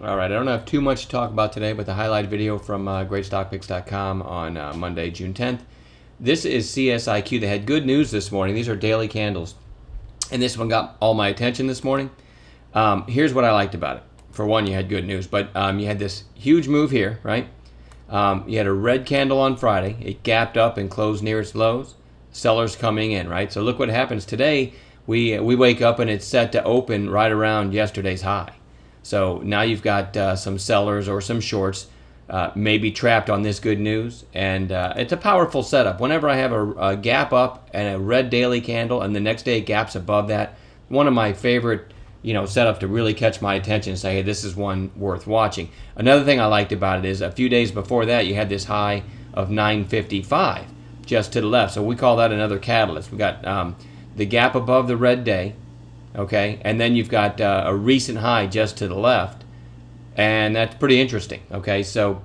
All right, I don't have too much to talk about today, but the highlight video from Greatstockpix.com on Monday, June 10th. This is CSIQ. They had good news this morning. These are daily candles, and this one got all my attention this morning. Here's what I liked about it. For one, you had good news, but you had this huge move here, right? You had a red candle on Friday. It gapped up and closed near its lows. Sellers coming in, right? So look what happens today. We wake up and it's set to open right around yesterday's high. So now you've got some sellers or some shorts maybe trapped on this good news, and it's a powerful setup. Whenever I have a gap up and a red daily candle, and the next day it gaps above that, one of my favorite setup to really catch my attention and say, hey, this is one worth watching. Another thing I liked about it is a few days before that, you had this high of 955 just to the left. So we call that another catalyst. We got the gap above the red day, okay, and then you've got a recent high just to the left, and that's pretty interesting, okay. So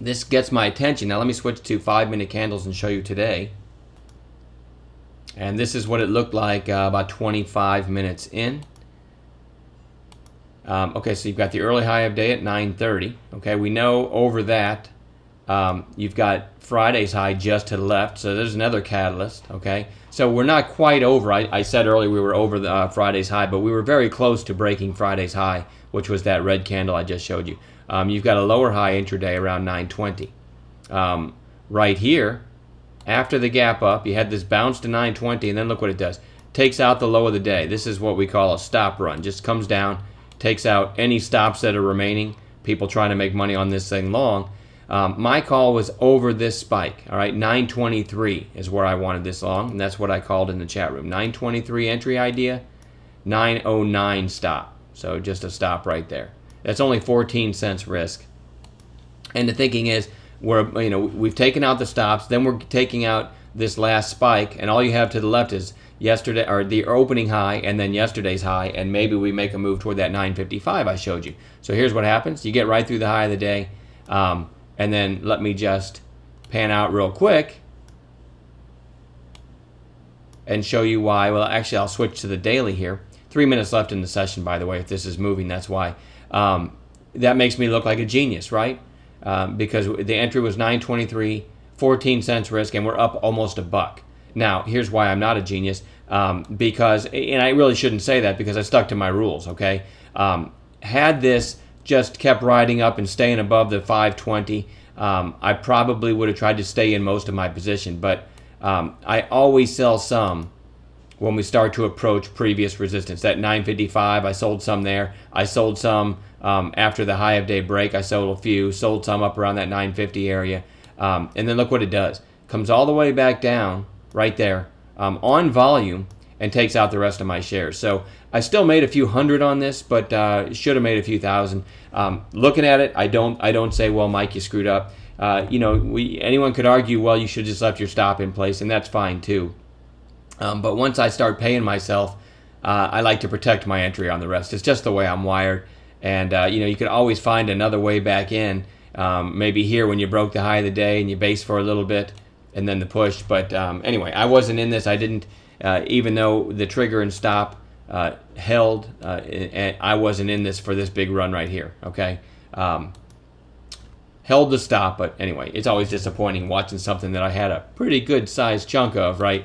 this gets my attention. Now let me switch to 5-minute candles and show you today. And this is what it looked like about 25 minutes in. Okay, so you've got the early high of day at 9:30. Okay, we know over that you've got Friday's high just to the left, so there's another catalyst. Okay, so we're not quite over. I said earlier we were over the Friday's high, but we were very close to breaking Friday's high, which was that red candle I just showed you. You've got a lower high intraday around 9:20. Right here, after the gap up, you had this bounce to 9:20, and then look what it does. Takes out the low of the day. This is what we call a stop run. Just comes down, takes out any stops that are remaining. People trying to make money on this thing long. My call was over this spike. All right, 923 is where I wanted this long, and that's what I called in the chat room. 923 entry idea, 909 stop. So just a stop right there. That's only 14 cents risk. And the thinking is, we've taken out the stops, then we're taking out this last spike, and all you have to the left is yesterday or the opening high and then yesterday's high, and maybe we make a move toward that 955 I showed you. So here's what happens. You get right through the high of the day, and then let me just pan out real quick and show you why. Well, actually, I'll switch to the daily here. 3 minutes left in the session, by the way. If this is moving, that's why. That makes me look like a genius, right? Because the entry was 923, 14 cents risk, and we're up almost a buck. Now, here's why I'm not a genius, because, and I really shouldn't say that because I stuck to my rules, okay? Had this just kept riding up and staying above the 520, I probably would have tried to stay in most of my position, but I always sell some when we start to approach previous resistance. That 955, I sold some there. I sold some after the high of day break. I sold a few, sold some up around that 950 area. And then look what it does. Comes all the way back down right there on volume and takes out the rest of my shares. So I still made a few hundred on this, but should have made a few thousand. Looking at it, I don't say, well, Mike, you screwed up. Anyone could argue, well, you should have just left your stop in place, and that's fine too. But once I start paying myself, I like to protect my entry on the rest. It's just the way I'm wired. And you can always find another way back in. Maybe here when you broke the high of the day and you base for a little bit and then the push. But anyway, I wasn't in this. I didn't, even though the trigger and stop held, and I wasn't in this for this big run right here. Okay. Held the stop, but anyway, it's always disappointing watching something that I had a pretty good sized chunk of, right?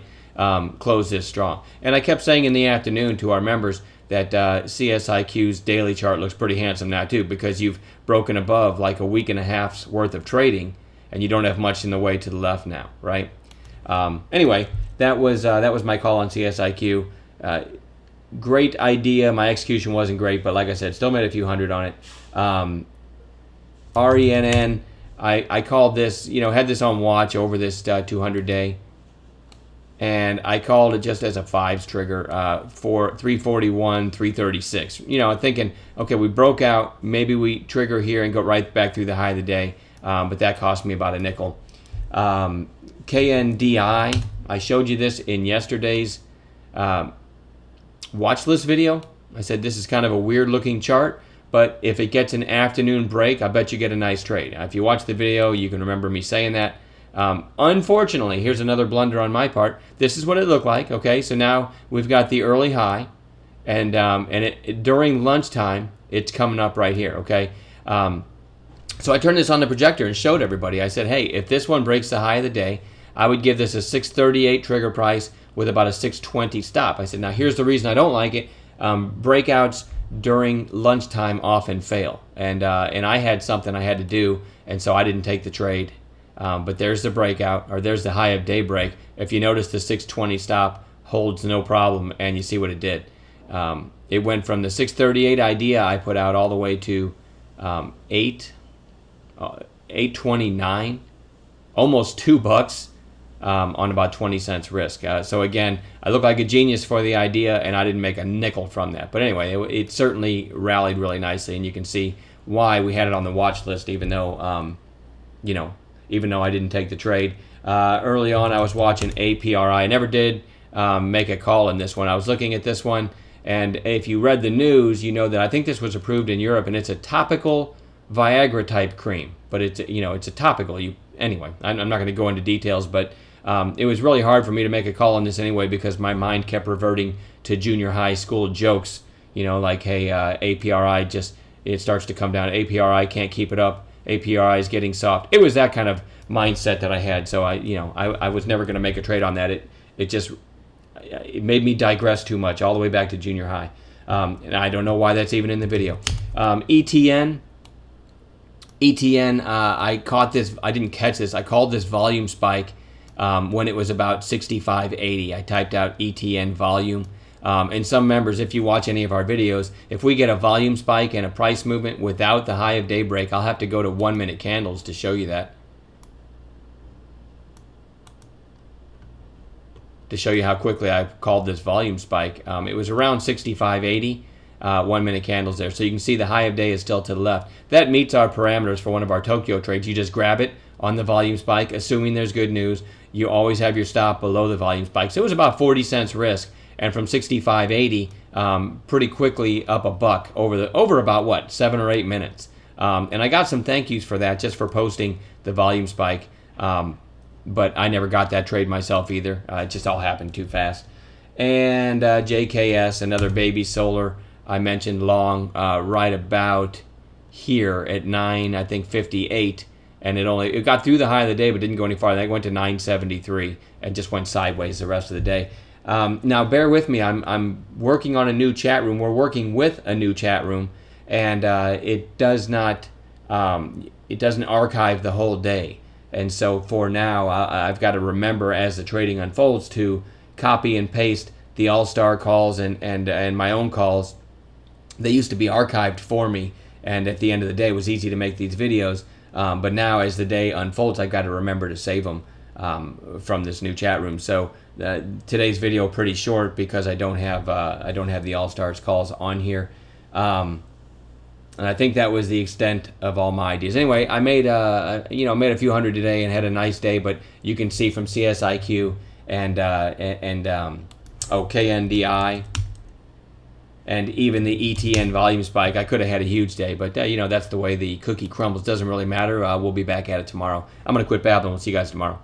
Close this strong. And I kept saying in the afternoon to our members that CSIQ's daily chart looks pretty handsome now too, because you've broken above like a week and a half's worth of trading and you don't have much in the way to the left now, right? Anyway, that was my call on CSIQ. Great idea. My execution wasn't great, but like I said, still made a few hundred on it. RENN, I called this, had this on watch over this 200 day. And I called it just as a fives trigger for 341, 336. Thinking, okay, we broke out. Maybe we trigger here and go right back through the high of the day. But that cost me about a nickel. KNDI, I showed you this in yesterday's watch list video. I said this is kind of a weird looking chart, but if it gets an afternoon break, I bet you get a nice trade. If you watch the video, you can remember me saying that. Unfortunately, here's another blunder on my part. This is what it looked like. Okay, so now we've got the early high, and during lunchtime It's coming up right here, okay? So I turned this on the projector and showed everybody. I said, hey, if this one breaks the high of the day, I would give this a 638 trigger price with about a 620 stop. I said, now here's the reason I don't like it. Breakouts during lunchtime often fail. And I had something I had to do, and so I didn't take the trade. But there's the breakout, or there's the high of daybreak. If you notice, the 620 stop holds no problem, and you see what it did. It went from the 638 idea I put out all the way to 829, almost $2 on about 20 cents risk. So again, I look like a genius for the idea, and I didn't make a nickel from that. But anyway, it certainly rallied really nicely, and you can see why we had it on the watch list, even though even though I didn't take the trade. Early on, I was watching APRI. I never did make a call in this one. I was looking at this one, and if you read the news, you know that I think this was approved in Europe, and it's a topical Viagra type cream, but it's a topical. Anyway, I'm not going to go into details, but it was really hard for me to make a call on this anyway because my mind kept reverting to junior high school jokes. Like, hey, APRI it starts to come down. APRI can't keep it up. APRI is getting soft. It was that kind of mindset that I had. So I was never going to make a trade on that. It made me digress too much all the way back to junior high. And I don't know why that's even in the video. ETN, I caught this. I didn't catch this. I called this volume spike when it was about 65.80. I typed out ETN volume. And some members, if you watch any of our videos, if we get a volume spike and a price movement without the high of daybreak, I'll have to go to 1 minute candles to show you that. To show you how quickly I called this volume spike. It was around 65.80, 1 minute candles there. So you can see the high of day is still to the left. That meets our parameters for one of our Tokyo trades. You just grab it on the volume spike, assuming there's good news. You always have your stop below the volume spike. So it was about 40 cents risk. And from 65.80, pretty quickly up $1 over about what, 7 or 8 minutes. And I got some thank yous for that, just for posting the volume spike. But I never got that trade myself either. It just all happened too fast. And JKS, another baby solar, I mentioned long, right about here at 9, I think 58. And it got through the high of the day, but didn't go any farther. It went to 973 and just went sideways the rest of the day. Now, bear with me. I'm working on a new chat room. We're working with a new chat room, and it doesn't archive the whole day. And so for now, I've got to remember as the trading unfolds to copy and paste the all-star calls and my own calls. They used to be archived for me, and at the end of the day, it was easy to make these videos. But now, as the day unfolds, I've got to remember to save them from this new chat room. So today's video pretty short because I don't have the all-stars calls on here. And I think that was the extent of all my ideas. Anyway, I made made a few hundred today and had a nice day. But you can see from CSIQ and KNDI and even the ETN volume spike, I could have had a huge day. But that's the way the cookie crumbles. Doesn't really matter. We'll be back at it tomorrow. I'm gonna quit babbling. We'll see you guys tomorrow.